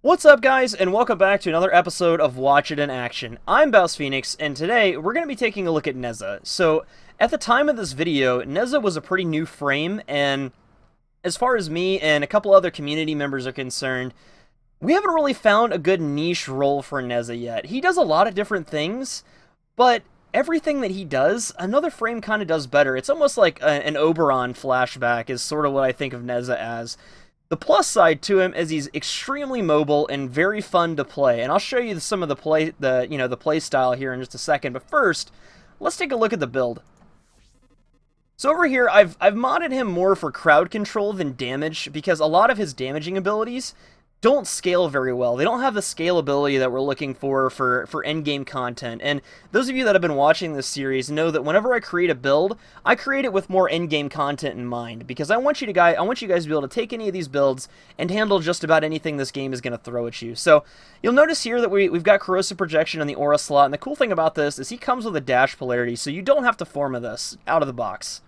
What's up, guys, and welcome back to another episode of Watch It in Action. I'm BouseFeenux, and today we're going to be taking a look at Nezha. So, at the time of this video, Nezha was a pretty new frame, and as far as me and a couple other community members are concerned, we haven't really found a good niche role for Nezha yet. He does a lot of different things, but everything that he does, another frame kind of does better. It's almost like an Oberon flashback is sort of what I think of Nezha as. The plus side to him is he's extremely mobile and very fun to play, and I'll show you some of the play style here in just a second. But first, let's take a look at the build. So over here, I've modded him more for crowd control than damage because a lot of his damaging abilities don't scale very well. They don't have the scalability that we're looking for endgame content. And those of you that have been watching this series know that whenever I create a build, I create it with more endgame content in mind, because I want you guys to be able to take any of these builds and handle just about anything this game is going to throw at you. So you'll notice here that we've got corrosive projection on the aura slot, and the cool thing about this is he comes with a dash polarity, so you don't have to form of this out of the box.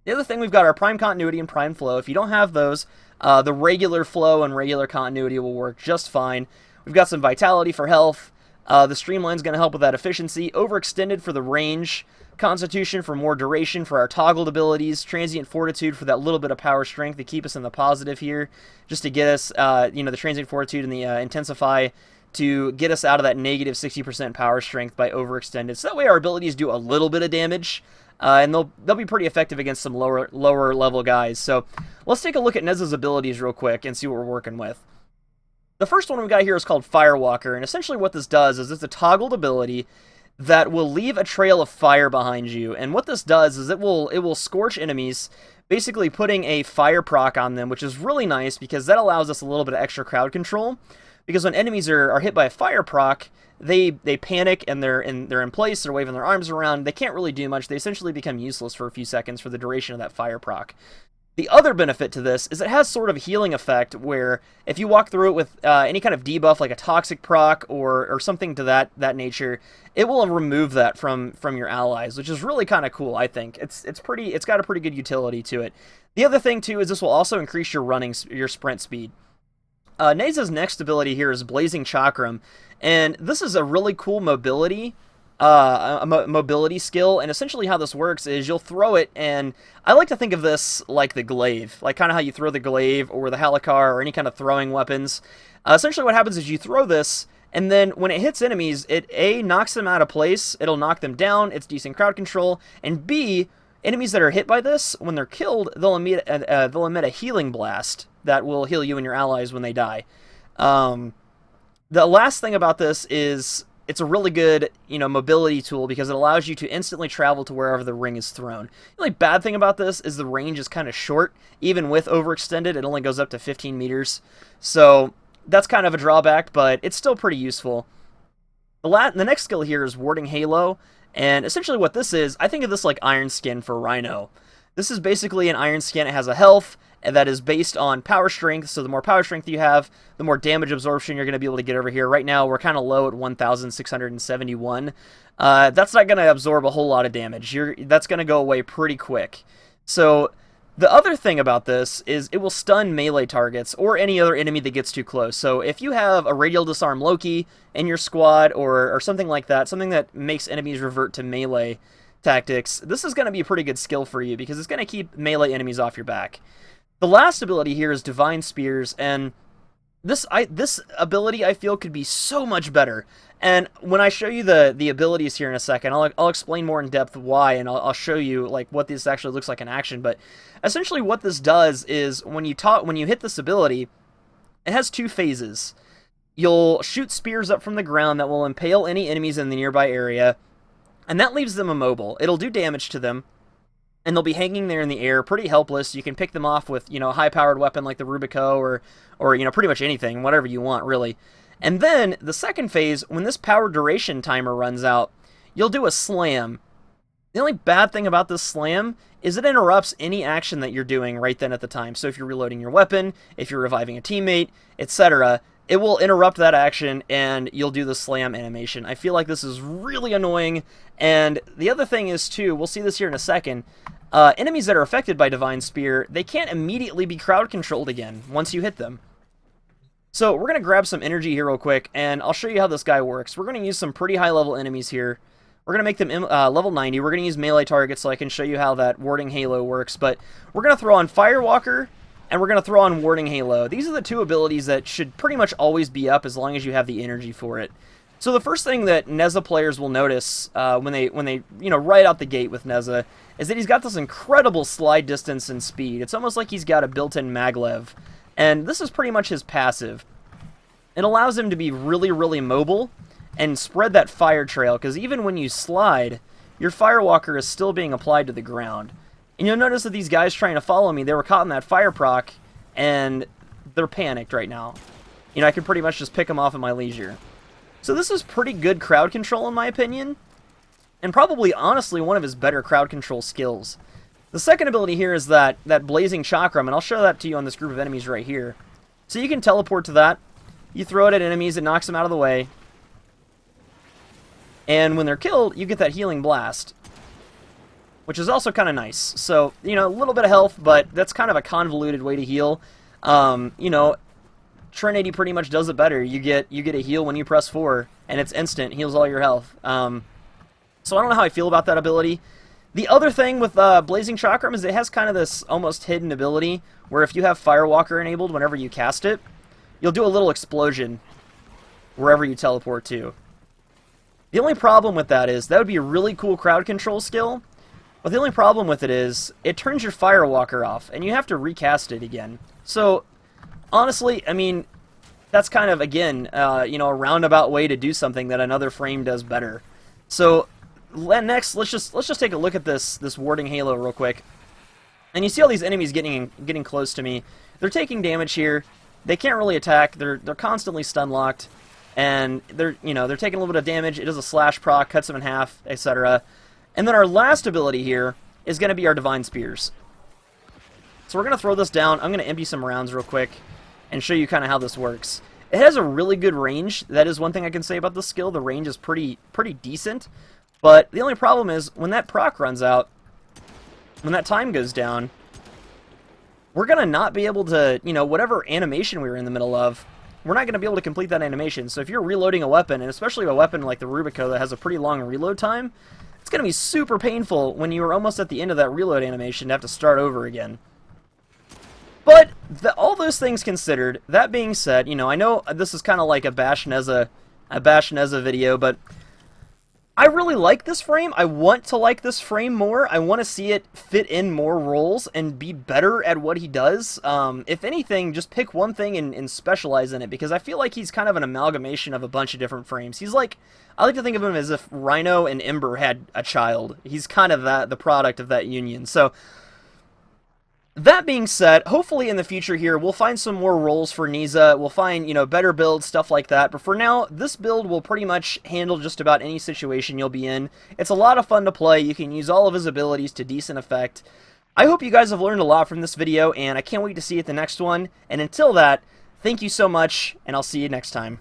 The other thing, we've got our prime continuity and prime flow. If you don't have those, the regular flow and regular continuity will work just fine. We've got some vitality for health. The streamline's going to help with that efficiency. Overextended for the range. Constitution for more duration for our toggled abilities. Transient fortitude for that little bit of power strength to keep us in the positive here. Just to get us, the transient fortitude and the intensify to get us out of that negative 60% power strength by overextended. So that way our abilities do a little bit of damage. And they'll be pretty effective against some lower level guys. So let's take a look at Nezha's abilities real quick and see what we're working with. The first one we got here is called Firewalker, and essentially what this does is it's a toggled ability that will leave a trail of fire behind you. And what this does is it will scorch enemies, basically putting a fire proc on them, which is really nice because that allows us a little bit of extra crowd control. Because when enemies are hit by a fire proc, they panic and they're in place, they're waving their arms around, they can't really do much, they essentially become useless for a few seconds for the duration of that fire proc. The other benefit to this is it has sort of a healing effect where if you walk through it with any kind of debuff like a toxic proc or something to that nature, it will remove that from your allies, which is really kind of cool, I think. It's got a pretty good utility to it. The other thing too is this will also increase your sprint speed. Nezha's next ability here is Blazing Chakram, and this is a really cool mobility skill, and essentially how this works is you'll throw it, and I like to think of this like the glaive, like kind of how you throw the glaive or the halakar or any kind of throwing weapons. Essentially what happens is you throw this, and then when it hits enemies, it A, knocks them out of place, it'll knock them down, it's decent crowd control, and B, enemies that are hit by this, when they're killed, they'll emit a healing blast that will heal you and your allies when they die. The last thing about this is it's a really good, mobility tool because it allows you to instantly travel to wherever the ring is thrown. The only bad thing about this is the range is kind of short. Even with overextended, it only goes up to 15 meters. So that's kind of a drawback, but it's still pretty useful. The next skill here is Warding Halo. And essentially what this is, I think of this like Iron Skin for Rhino. This is basically an Iron Skin. It has a health and that is based on power strength, so the more power strength you have, the more damage absorption you're going to be able to get over here. Right now, we're kind of low at 1,671. That's not going to absorb a whole lot of damage. That's going to go away pretty quick. So the other thing about this is it will stun melee targets or any other enemy that gets too close. So if you have a Radial Disarm Loki in your squad or something like that, something that makes enemies revert to melee tactics, this is going to be a pretty good skill for you because it's going to keep melee enemies off your back. The last ability here is Divine Spears, and this ability I feel could be so much better. And when I show you the abilities here in a second, I'll explain more in depth why, and I'll show you like what this actually looks like in action. But essentially, what this does is when you hit this ability, it has two phases. You'll shoot spears up from the ground that will impale any enemies in the nearby area, and that leaves them immobile. It'll do damage to them, and they'll be hanging there in the air, pretty helpless. You can pick them off with, a high-powered weapon like the Rubico or pretty much anything, whatever you want, really. And then, the second phase, when this power duration timer runs out, you'll do a slam. The only bad thing about this slam is it interrupts any action that you're doing right then at the time. So if you're reloading your weapon, if you're reviving a teammate, etc., it will interrupt that action and you'll do the slam animation. I feel like this is really annoying. And the other thing is, too, we'll see this here in a second, enemies that are affected by Divine Spear, they can't immediately be crowd controlled again once you hit them. So we're going to grab some energy here real quick, and I'll show you how this guy works. We're going to use some pretty high-level enemies here. We're going to make them level 90. We're going to use melee targets so I can show you how that warding halo works. But we're going to throw on Firewalker, and we're going to throw on warding halo. These are the two abilities that should pretty much always be up as long as you have the energy for it. So the first thing that Nezha players will notice when they right out the gate with Nezha is that he's got this incredible slide distance and speed. It's almost like he's got a built-in maglev. And this is pretty much his passive. It allows him to be really, really mobile and spread that fire trail, because even when you slide, your Firewalker is still being applied to the ground. And you'll notice that these guys trying to follow me, they were caught in that fire proc, and they're panicked right now. You know, I can pretty much just pick them off at my leisure. So this is pretty good crowd control in my opinion, and probably, honestly, one of his better crowd control skills. The second ability here is that Blazing Chakram, and I'll show that to you on this group of enemies right here. So you can teleport to that. You throw it at enemies, it knocks them out of the way. And when they're killed, you get that Healing Blast, which is also kind of nice. So, you know, a little bit of health, but that's kind of a convoluted way to heal. You know, Trinity pretty much does it better. You get a heal when you press 4, and it's instant, heals all your health. So I don't know how I feel about that ability. The other thing with Blazing Chakram is it has kind of this almost hidden ability where if you have Firewalker enabled whenever you cast it, you'll do a little explosion wherever you teleport to. The only problem with that is that would be a really cool crowd control skill, but the only problem with it is it turns your Firewalker off, and you have to recast it again. So, honestly, I mean, that's kind of, again, you know, a roundabout way to do something that another frame does better. So, next, let's just take a look at this warding halo real quick. And you see all these enemies getting close to me. They're taking damage here. They can't really attack. They're constantly stun locked, and they're taking a little bit of damage. It does a slash proc, cuts them in half, etc. And then our last ability here is going to be our Divine Spears. So we're going to throw this down. I'm going to empty some rounds real quick and show you kind of how this works. It has a really good range. That is one thing I can say about this skill. The range is pretty decent. But the only problem is, when that proc runs out, when that time goes down, we're going to not be able to, you know, whatever animation we were in the middle of, we're not going to be able to complete that animation. So if you're reloading a weapon, and especially a weapon like the Rubico that has a pretty long reload time, it's going to be super painful when you are almost at the end of that reload animation to have to start over again. But all those things considered, that being said, you know, I know this is kind of like a Bash Nezha video, but I really like this frame. I want to like this frame more. I want to see it fit in more roles and be better at what he does. If anything, just pick one thing and specialize in it, because I feel like he's kind of an amalgamation of a bunch of different frames. He's like, I like to think of him as if Rhino and Ember had a child. He's kind of the product of that union. So, that being said, hopefully in the future here, we'll find some more roles for Nezha. We'll find, you know, better builds, stuff like that. But for now, this build will pretty much handle just about any situation you'll be in. It's a lot of fun to play. You can use all of his abilities to decent effect. I hope you guys have learned a lot from this video, and I can't wait to see you at the next one. And until that, thank you so much, and I'll see you next time.